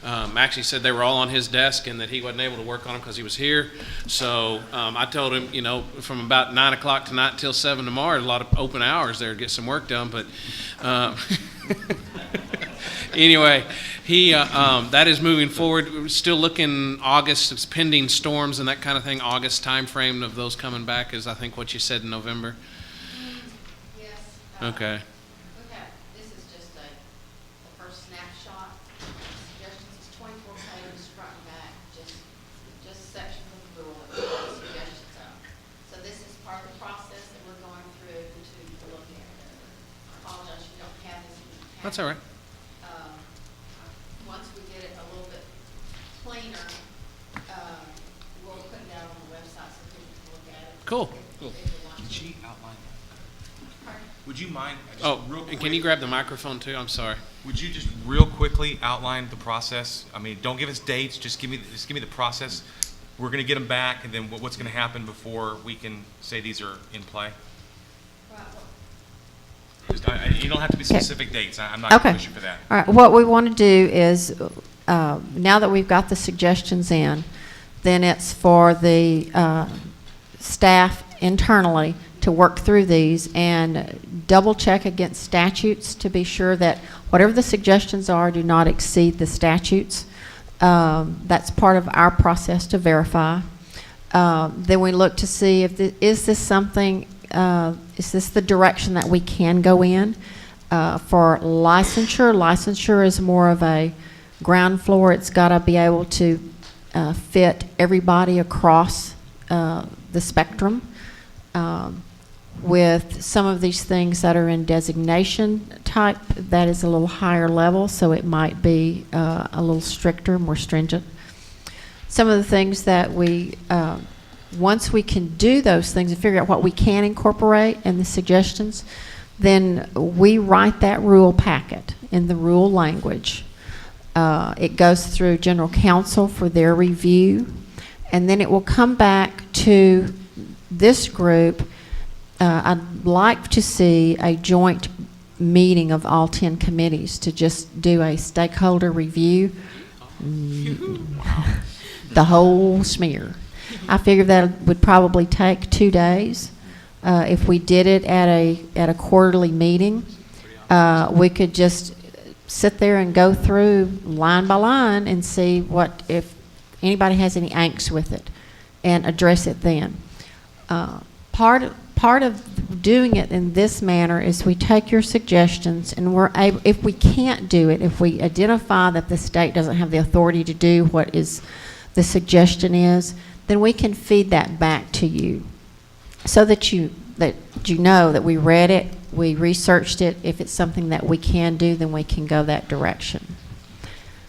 Maxie said they were all on his desk and that he wasn't able to work on them because he was here. So I told him, you know, from about 9 o'clock tonight till 7 tomorrow, there's a lot of open hours there to get some work done. But anyway, he that is moving forward. We're still looking August. It's pending storms and that kind of thing. August timeframe of those coming back is, I think, what you said in November. Yes. Okay. Okay, this is just the first snapshot. Suggestions, it's 24 pages front and back, just sections of the rule that we have suggestions of. So this is part of the process that we're going through to look at. I apologize, you don't have this in your packet. That's all right. Once we get it a little bit cleaner, we'll put it out on the website so people can look at it. Cool. If they want Could to. you outline that? Pardon? Would you mind, just Oh, real and quick? can you grab the microphone too? I'm sorry. Would you just real quickly outline the process? I mean, don't give us dates, just give me the process. We're gonna get them back, and then what's gonna happen before we can say these are in play? Right, well, You don't have to be Okay. specific dates. I'm not gonna Okay. push you for that. All right, what we want to do is, now that we've got the suggestions in, then it's for the staff internally to work through these and double check against statutes to be sure that whatever the suggestions are do not exceed the statutes. That's part of our process to verify. Then we look to see if is this something, is this the direction that we can go in? For licensure is more of a ground floor. It's got to be able to fit everybody across the spectrum. With some of these things that are in designation type, that is a little higher level, so it might be a little stricter, more stringent. Some of the things that we, once we can do those things and figure out what we can incorporate and the suggestions, then we write that rule packet in the rule language. It goes through general counsel for their review, and then it will come back to this group. I'd like to see a joint meeting of all 10 committees to just do a stakeholder review. The whole smear. I figure that would probably take 2 days. If we did it at a quarterly meeting, we could just sit there and go through line by line and see what, if anybody has any angst with it, and address it then. Part of doing it in this manner is we take your suggestions and we're able, if we can't do it, if we identify that the state doesn't have the authority to do what is the suggestion is, then we can feed that back to you so that you know that we read it, we researched it. If it's something that we can do, then we can go that direction.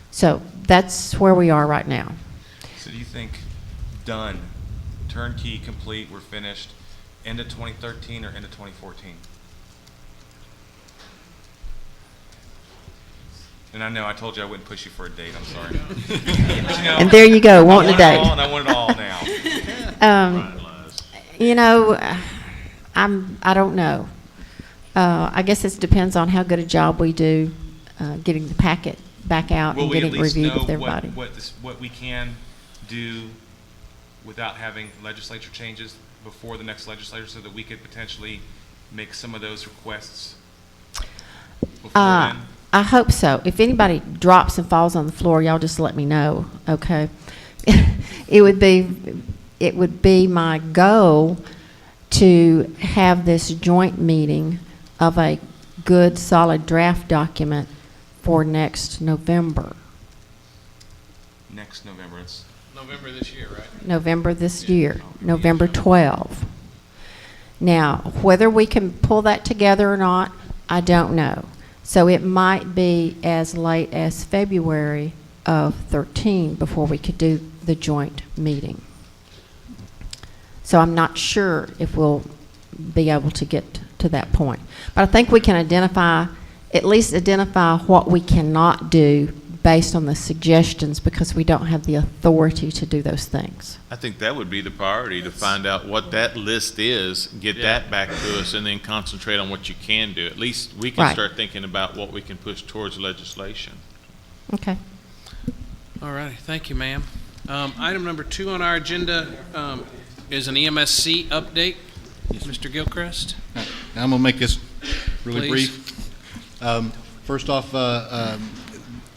So that's where we are right now. So do you think done, turnkey, complete, we're finished, end of 2013 or end of 2014? And I know I told you I wouldn't push you for a date. I'm sorry. But, you know, And there you go, wanting a date. I want it all now. You know, I don't know. I guess it depends on how good a job we do getting the packet back out Will and we at getting it least reviewed know with everybody. what we can do without having legislature changes before the next legislature, so that we could potentially make some of those requests before then? I hope so. If anybody drops and falls on the floor, y'all just let me know, okay? It would be my goal to have this joint meeting of a good, solid draft document for next November. Next November, it's November this year, right? November this year, November 12. Now, whether we can pull that together or not, I don't know. So it might be as late as February of 13 before we could do the joint meeting. So I'm not sure if we'll be able to get to that point. But I think we can at least identify what we cannot do based on the suggestions, because we don't have the authority to do those things. I think that would be the priority, to find out what that list is, get that back to us, and then concentrate on what you can do. At least we can Right. start thinking about what we can push towards legislation. Okay. All righty, thank you, ma'am. Item number 2 on our agenda is an EMSC update. Mr. Gilchrist? Now, I'm going to make this really Please. brief. First off,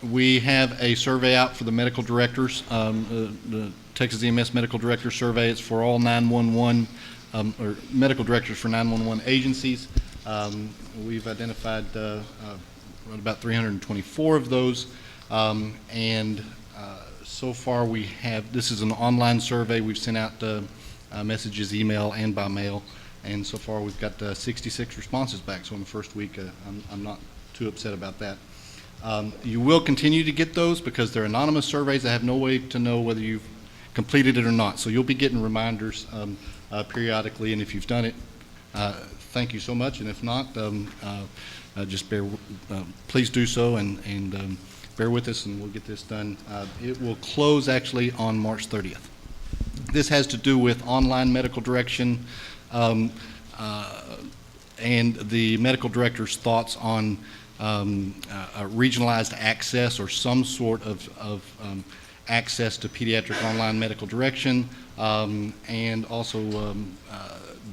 we have a survey out for the medical directors, the Texas EMS Medical Director Survey. It's for all 911, or medical directors for 911 agencies. We've identified about 324 of those, and so far we have, this is an online survey. We've sent out messages, email, and by mail, and so far we've got 66 responses back. So in the first week, I'm not too upset about that. You will continue to get those because they're anonymous surveys. I have no way to know whether you've completed it or not. So you'll be getting reminders periodically, and if you've done it, thank you so much. And if not, just please do so and bear with us, and we'll get this done. It will close actually on March 30th. This has to do with online medical direction and the medical director's thoughts on regionalized access or some sort of access to pediatric online medical direction, and also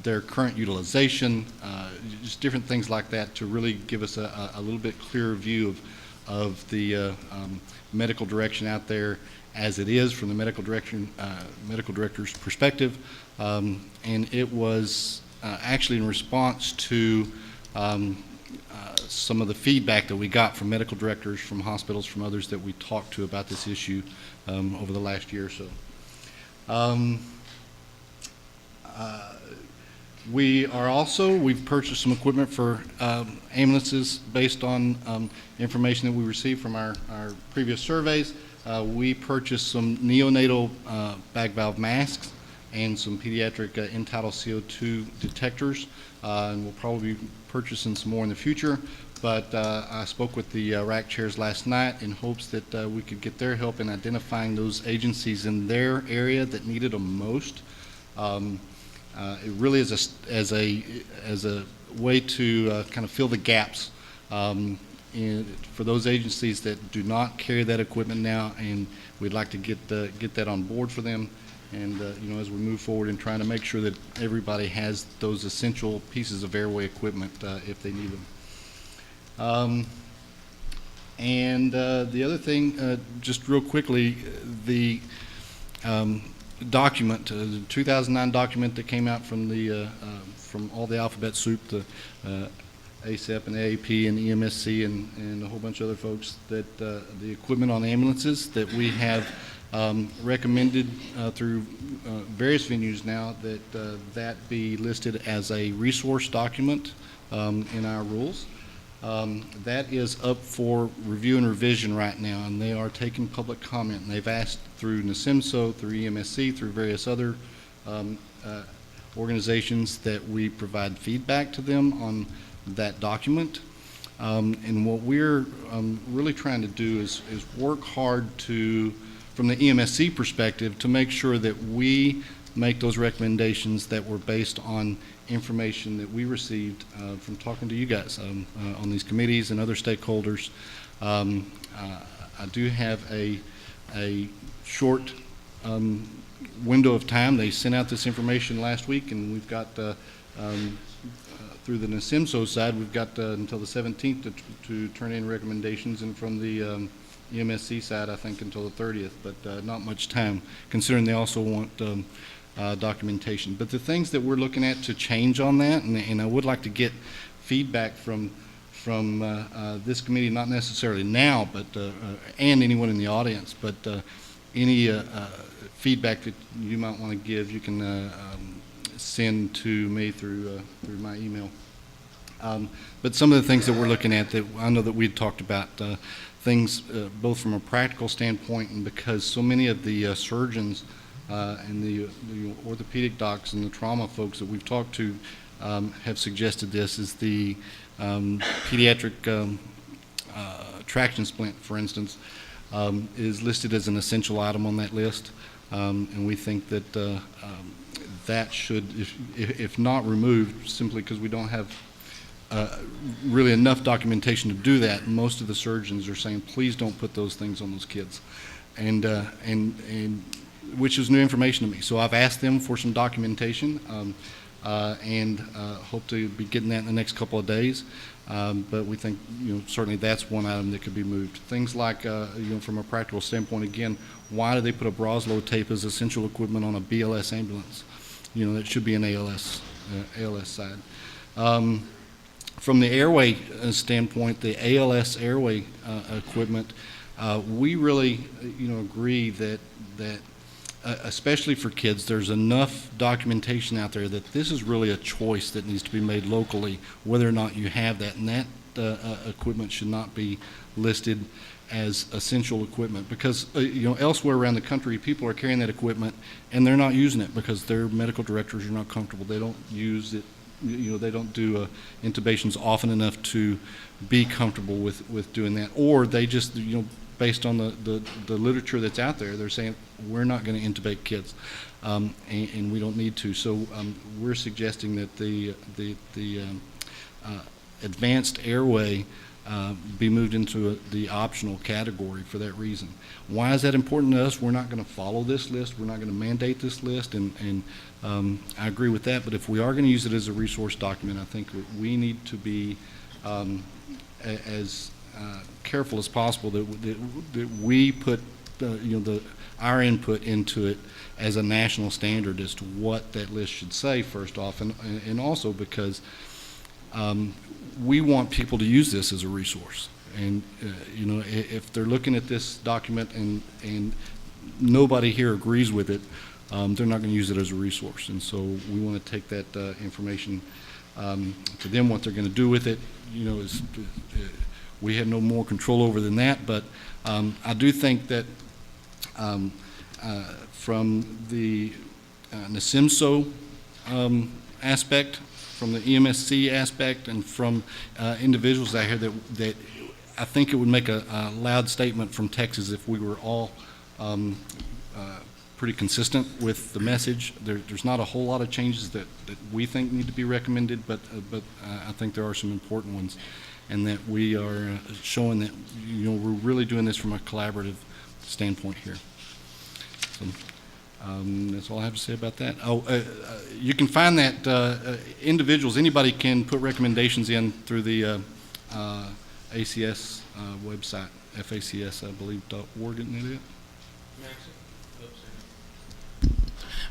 their current utilization, just different things like that to really give us a little bit clearer view of the medical direction out there as it is from the medical director's perspective. And it was actually in response to some of the feedback that we got from medical directors, from hospitals, from others that we talked to about this issue over the last year or so. We've purchased some equipment for ambulances based on information that we received from our previous surveys. We purchased some neonatal bag valve masks and some pediatric end-tidal CO2 detectors, and we'll probably be purchasing some more in the future. But I spoke with the RAC chairs last night in hopes that we could get their help in identifying those agencies in their area that needed them most. It really is as a way to kind of fill the gaps for those agencies that do not carry that equipment now, and we'd like to get that on board for them. And as we move forward in trying to make sure that everybody has those essential pieces of airway equipment if they need them. The other thing, just real quickly, the document, the 2009 document that came out from from all the alphabet soup, the ACEP and AAP and EMSC and a whole bunch of other folks, that the equipment on ambulances that we have recommended through various venues now that be listed as a resource document in our rules. That is up for review and revision right now, and they are taking public comment. And they've asked through NASIMSO, through EMSC, through various other organizations that we provide feedback to them on that document. And what we're really trying to do is work hard from the EMSC perspective, to make sure that we make those recommendations that were based on information that we received from talking to you guys on these committees and other stakeholders. I do have a short window of time. They sent out this information last week, and we've got through the NASIMSO side, we've got until the 17th to turn in recommendations, and from the EMSC side, I think until the 30th, but not much time, considering they also want documentation. But the things that we're looking at to change on that, and I would like to get feedback from this committee, not necessarily now, but and anyone in the audience, but any feedback that you might want to give, you can send to me through my email. But some of the things that we're looking at that I know that we'd talked about, things both from a practical standpoint, and because so many of the surgeons and the orthopedic docs and the trauma folks that we've talked to have suggested this, is the pediatric traction splint, for instance, is listed as an essential item on that list. And we think that that should, if not removed, simply because we don't have really enough documentation to do that, most of the surgeons are saying, please don't put those things on those kids. And which is new information to me. So I've asked them for some documentation, and hope to be getting that in the next couple of days. But we think, certainly that's one item that could be moved. Things like, from a practical standpoint, again, why do they put a Broslow tape as essential equipment on a BLS ambulance? That should be an ALS side. From the airway standpoint, the ALS airway equipment, we really, agree that especially for kids, there's enough documentation out there that this is really a choice that needs to be made locally, whether or not you have that, and that equipment should not be listed as essential equipment, because elsewhere around the country, people are carrying that equipment and they're not using it because their medical directors are not comfortable. They don't use it. They don't do intubations often enough to be comfortable with doing that, or they just, based on the literature that's out there, they're saying we're not going to intubate kids, and we don't need to. So we're suggesting that the advanced airway be moved into the optional category for that reason. Why is that important to us? We're not going to follow this list. We're not going to mandate this list, and I agree with that. But if we are going to use it as a resource document, I think we need to be as careful as possible that we put our input into it as a national standard as to what that list should say, first off, and also because we want people to use this as a resource. And if they're looking at this document and nobody here agrees with it, they're not going to use it as a resource. And so we want to take that information to them. What they're going to do with it, is we have no more control over than that. But I do think that from the NASIMSO aspect, from the EMSC aspect, and from individuals out here, that I think it would make a loud statement from Texas if we were all pretty consistent with the message. There's not a whole lot of changes that we think need to be recommended, but I think there are some important ones, and that we are showing that we're really doing this from a collaborative standpoint here. So, that's all I have to say about that. You can find that individuals, anybody can put recommendations in through the ACS website, FACS, I believe, .org, isn't it?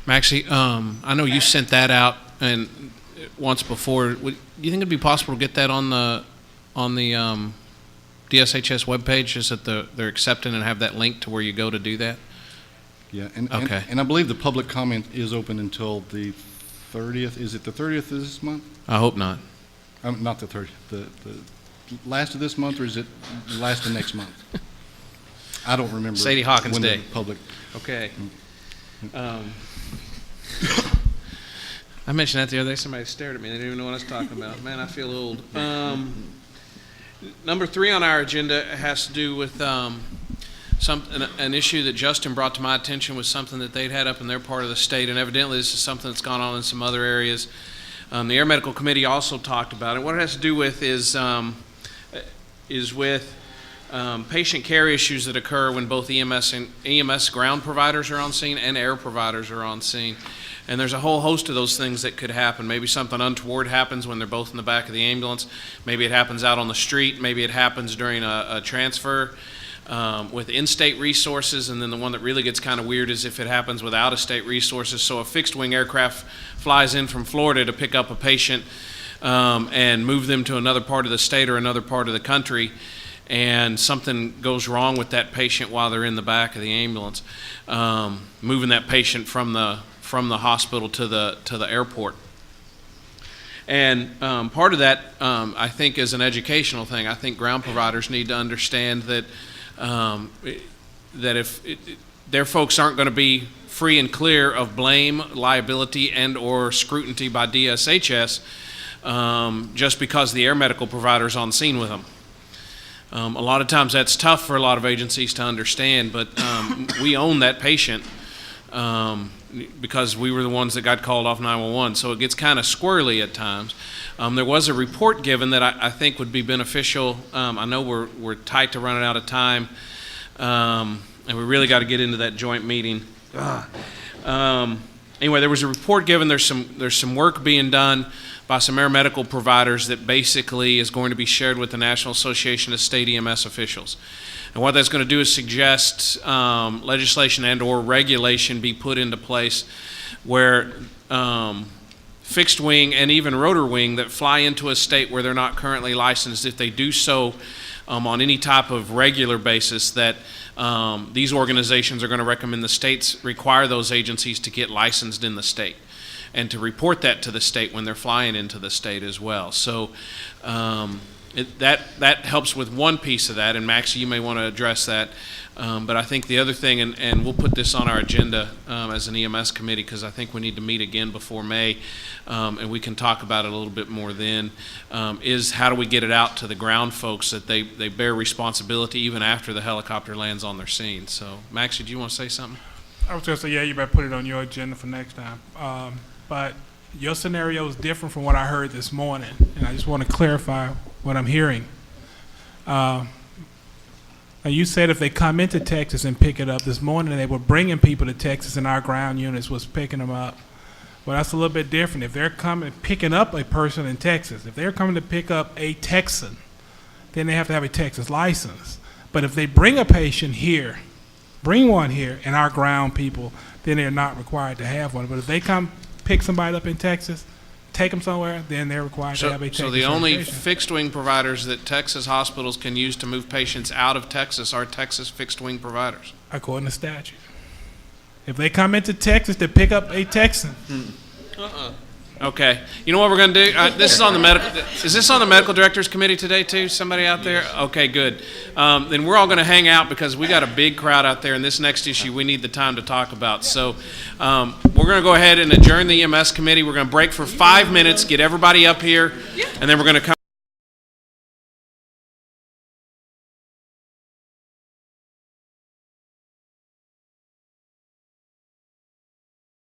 Maxie, I know you sent that out and once before. Do you think it'd be possible to get that on the DSHS webpage, just that they're accepting and have that link to where you go to do that? Yeah, and Okay. and I believe the public comment is open until the 30th. Is it the 30th of this month? I hope not. Not the 30th. The last of this month, or is it the last of next month? I don't remember. Sadie Hawkins when Day. The public. Okay. I mentioned that the other day. Somebody stared at me. They didn't even know what I was talking about. Man, I feel old. Number 3 on our agenda has to do with an issue that Justin brought to my attention, was something that they'd had up in their part of the state, and evidently this is something that's gone on in some other areas. The Air Medical Committee also talked about it. What it has to do with is with patient care issues that occur when both EMS ground providers are on scene and air providers are on scene. And there's a whole host of those things that could happen. Maybe something untoward happens when they're both in the back of the ambulance. Maybe it happens out on the street. Maybe it happens during a transfer with in-state resources. And then the one that really gets kind of weird is if it happens with out-of-state resources. So a fixed-wing aircraft flies in from Florida to pick up a patient and move them to another part of the state or another part of the country, and something goes wrong with that patient while they're in the back of the ambulance, moving that patient from the hospital to the airport. And part of that, I think, is an educational thing. I think ground providers need to understand that that if their folks aren't going to be free and clear of blame, liability, and/or scrutiny by DSHS just because the air medical provider's on scene with them. A lot of times that's tough for a lot of agencies to understand, but we own that patient because we were the ones that got called off 911, so it gets kind of squirrely at times. There was a report given that I think would be beneficial. I know we're tight to running out of time, and we really got to get into that joint meeting. Anyway, there was a report given. There's some work being done by some air medical providers that basically is going to be shared with the National Association of State EMS Officials. And what that's going to do is suggest legislation and/or regulation be put into place where fixed wing and even rotor wing that fly into a state where they're not currently licensed, if they do so on any type of regular basis, that these organizations are going to recommend the states require those agencies to get licensed in the state and to report that to the state when they're flying into the state as well. So that helps with one piece of that, and Maxie, you may want to address that. But I think the other thing, and we'll put this on our agenda as an EMS committee, because I think we need to meet again before May, and we can talk about it a little bit more then, is how do we get it out to the ground folks that they bear responsibility even after the helicopter lands on their scene. So, Maxie, do you want to say something? I was going to say, yeah, you better put it on your agenda for next time. But your scenario is different from what I heard this morning, and I just want to clarify what I'm hearing. Now, you said if they come into Texas and pick it up this morning, they were bringing people to Texas and our ground units was picking them up. Well, that's a little bit different. If they're coming picking up a person in Texas, if they're coming to pick up a Texan, then they have to have a Texas license. But if they bring a patient here, bring one here, and our ground people, then they're not required to have one. But if they come pick somebody up in Texas, take them somewhere, then they're required to have a Texas So the only certification. fixed wing providers that Texas hospitals can use to move patients out of Texas are Texas fixed wing providers. According to statute. If they come into Texas to pick up a Texan, Okay. You know what we're going to do? This is on the medical. Is this on the medical directors committee today too? Somebody out there? Okay, good. Then we're all going to hang out because we got a big crowd out there, and this next issue we need the time to talk about. So we're going to go ahead and adjourn the EMS committee. We're going to break for 5 minutes, get everybody up here, and then we're going to come.